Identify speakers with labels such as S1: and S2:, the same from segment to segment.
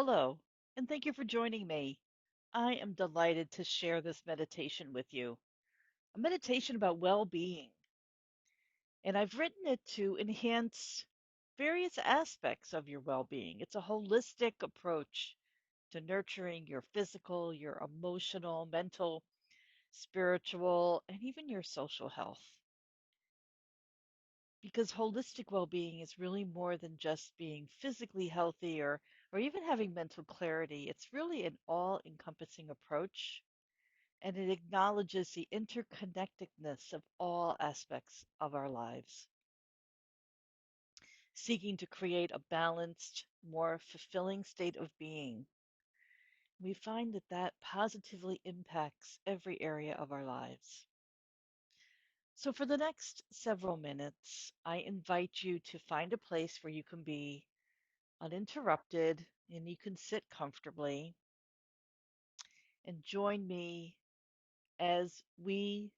S1: Hello, and thank you for joining me. I am delighted to share this meditation with you. A meditation about well being, and I've written it to enhance various aspects of your well being. It's a holistic approach to nurturing your physical, your emotional, mental, spiritual, and even your social health. Because holistic well being is really more than just being physically healthy or even having mental clarity. It's really an all encompassing approach and it acknowledges the interconnectedness of all aspects of our lives, seeking to create a balanced, more fulfilling state of being. We find that that positively impacts every area of our lives. So, for the next several minutes, I invite you to find a place where you can be uninterrupted and you can sit comfortably and join me as we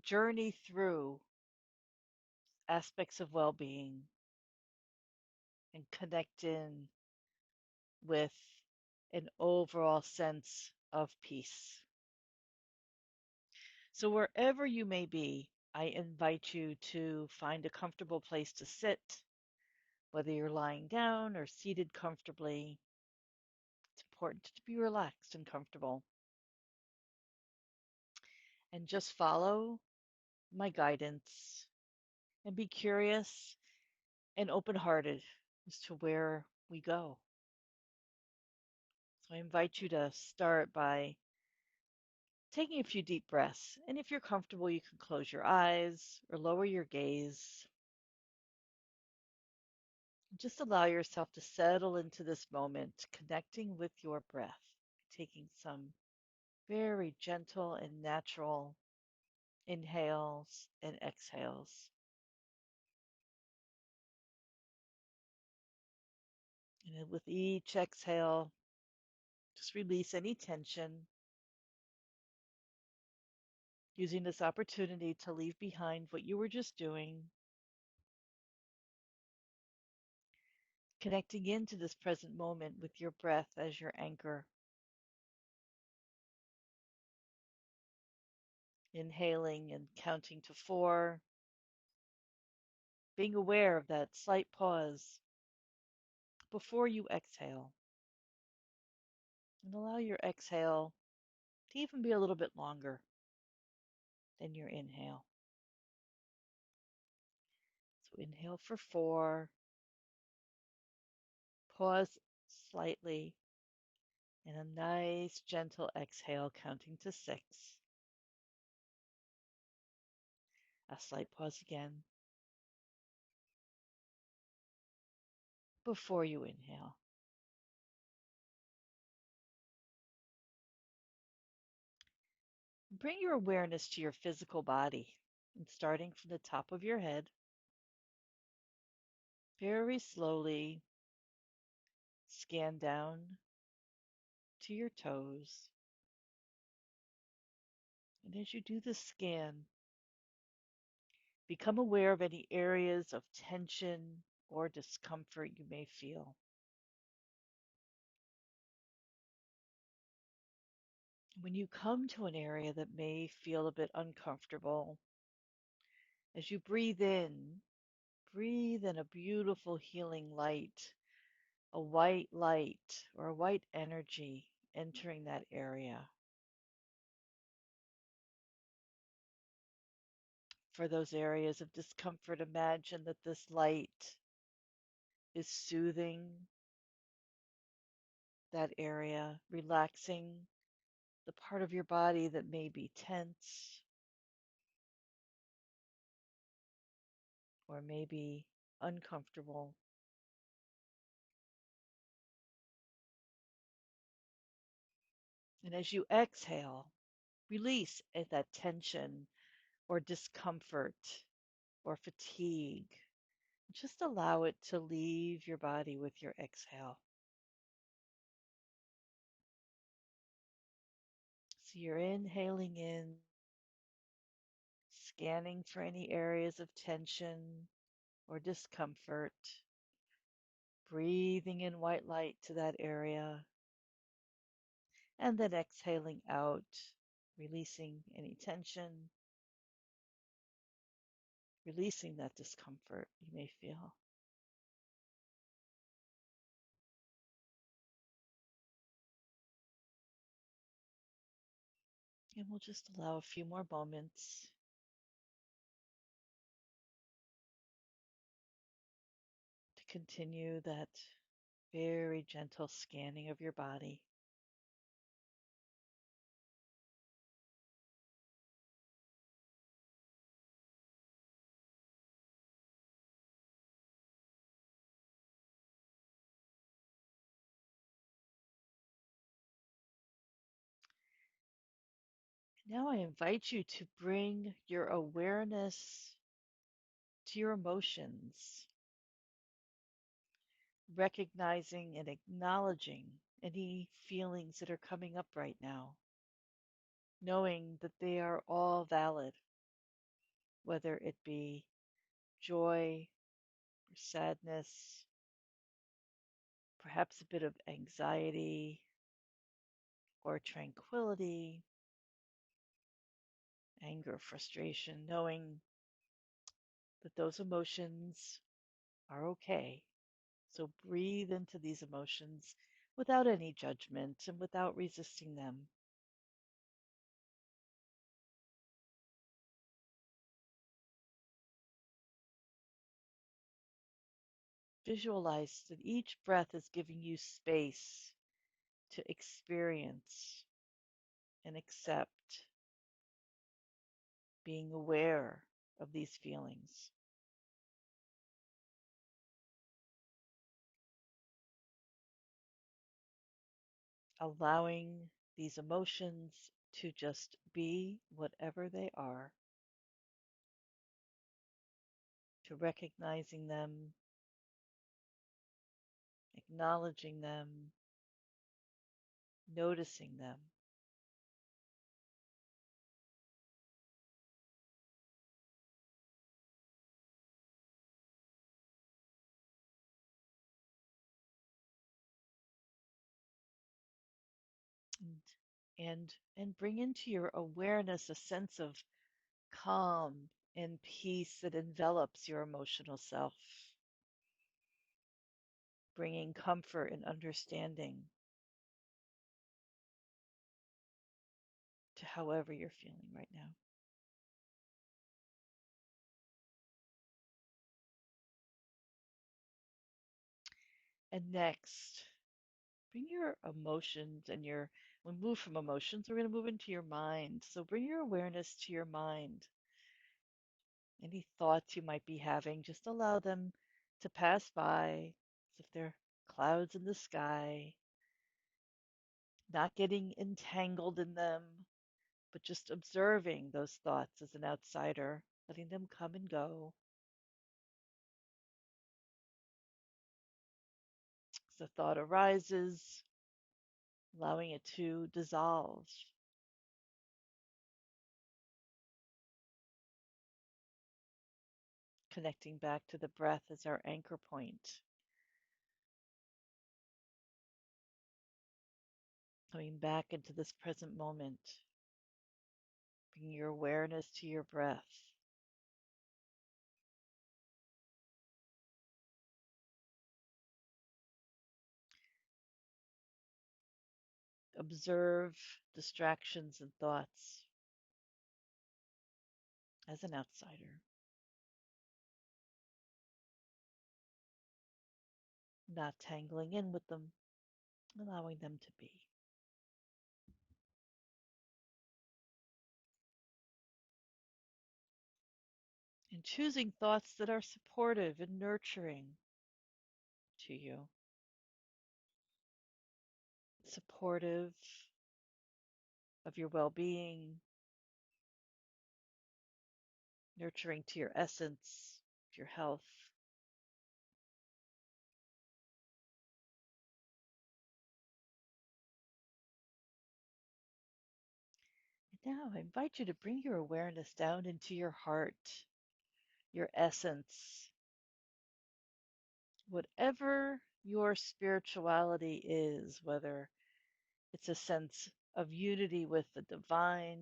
S1: journey through aspects of well being and connect in with an overall sense of peace. So, wherever you may be, I invite you to find a comfortable place to sit, whether you're lying down or seated comfortably. It's important to be relaxed and comfortable. And just follow my guidance and be curious and open hearted as to where we go. So, I invite you to start by taking a few deep breaths. And if you're comfortable, you can close your eyes or lower your gaze. Just allow yourself to settle into this moment, connecting with your breath, taking some very gentle and natural inhales and exhales. And then with each exhale, just release any tension, using this opportunity to leave behind what you were just doing, connecting into this present moment with your breath as your anchor. Inhaling and counting to 4, being aware of that slight pause before you exhale. And allow your exhale to even be a little bit longer than your inhale. So inhale for 4, pause slightly, and a nice gentle exhale counting to 6. A slight pause again before you inhale. Bring your awareness to your physical body and starting from the top of your head, very slowly scan down to your toes. And as you do this scan, become aware of any areas of tension or discomfort you may feel. When you come to an area that may feel a bit uncomfortable, as you breathe in a beautiful healing light, a white light or a white energy entering that area. For those areas of discomfort, imagine that this light is soothing that area, relaxing the part of your body that may be tense or maybe uncomfortable. And as you exhale, release that tension or discomfort or fatigue. Just allow it to leave your body with your exhale. So you're inhaling in, scanning for any areas of tension or discomfort. breathing in white light to that area, and then exhaling out, releasing any tension, releasing that discomfort you may feel. And we'll just allow a few more moments to continue that very gentle scanning of your body. Now I invite you to bring your awareness to your emotions, recognizing and acknowledging any feelings that are coming up right now, knowing that they are all valid, whether it be joy or sadness, perhaps a bit of anxiety or tranquility, anger, frustration, knowing that those emotions are okay. So breathe into these emotions without any judgment and without resisting them. Visualize that each breath is giving you space to experience and accept, being aware of these feelings, allowing these emotions to just be whatever they are, to recognizing them, acknowledging them, noticing them, and and bring into your awareness a sense of calm and peace that envelops your emotional self, bringing comfort and understanding to however you're feeling right now. And next, bring your emotions and your, we move from emotions, we're going to move into your mind. So bring your awareness to your mind. Any thoughts you might be having, just allow them to pass by as if they're clouds in the sky, not getting entangled in them, but just observing those thoughts as an outsider, letting them come and go. As the thought arises, allowing it to dissolve, connecting back to the breath as our anchor point, coming back into this present moment, bringing your awareness to your breath. Observe distractions and thoughts as an outsider, not tangling in with them, allowing them to be. And choosing thoughts that are supportive and nurturing to you, supportive of your well being, nurturing to your essence, your health. And now I invite you to bring your awareness down into your heart, your essence, Whatever your spirituality is, whether it's a sense of unity with the divine,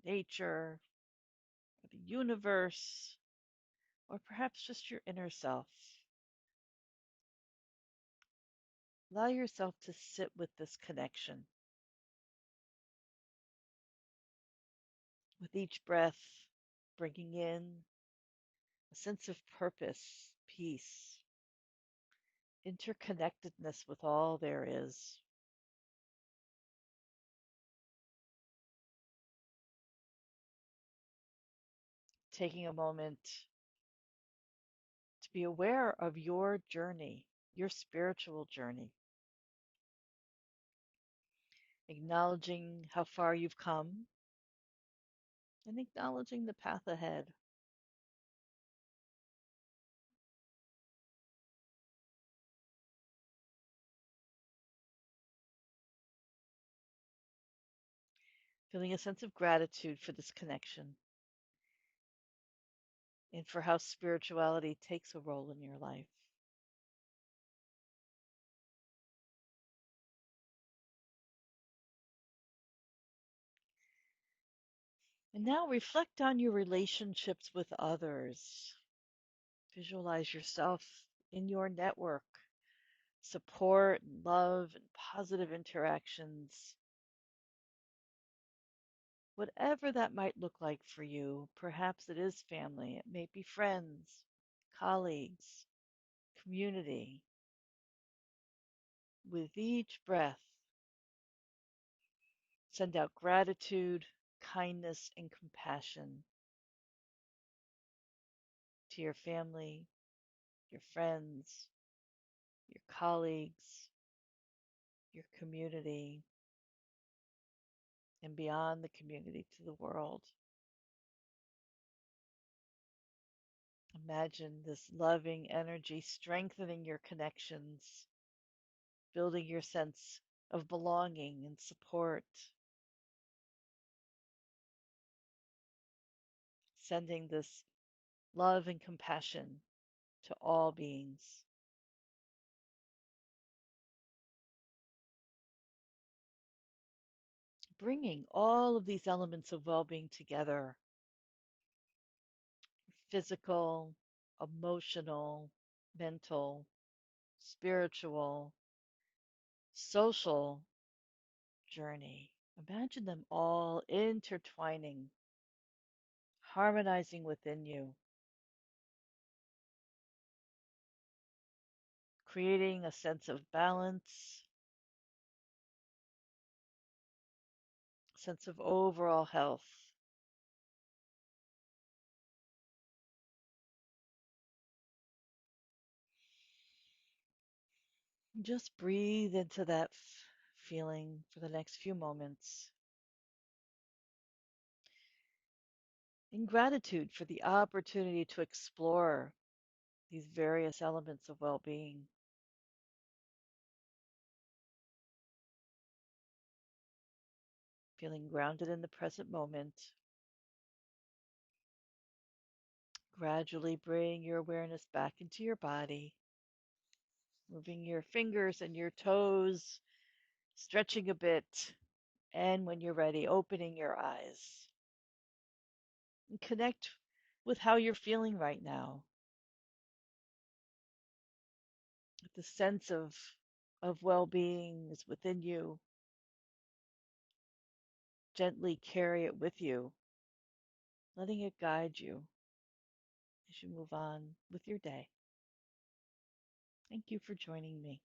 S1: nature, or the universe, or perhaps just your inner self, allow yourself to sit with this connection. With each breath, bringing in a sense of purpose, peace, interconnectedness with all there is. Taking a moment to be aware of your journey, your spiritual journey, acknowledging how far you've come and acknowledging the path ahead. Feeling a sense of gratitude for this connection and for how spirituality takes a role in your life. And now reflect on your relationships with others. Visualize yourself in your network, support and love and positive interactions. Whatever that might look like for you, perhaps it is family, it may be friends, colleagues, community. With each breath, send out gratitude, kindness, and compassion to your family, your friends, your colleagues, your community, and beyond the community to the world. Imagine this loving energy strengthening your connections, building your sense of belonging and support, sending this love and compassion to all beings, bringing all of these elements of well being together: physical, emotional, mental, spiritual, social journey. Imagine them all intertwining, harmonizing within you, creating a sense of balance, sense of overall health. Just breathe into that feeling for the next few moments in gratitude for the opportunity to explore these various elements of well being. Feeling grounded in the present moment. Gradually bring your awareness back into your body, moving your fingers and your toes, stretching a bit, and when you're ready, opening your eyes. And connect with how you're feeling right now. The sense of well-being is within you. Gently carry it with you, letting it guide you as you move on with your day. Thank you for joining me.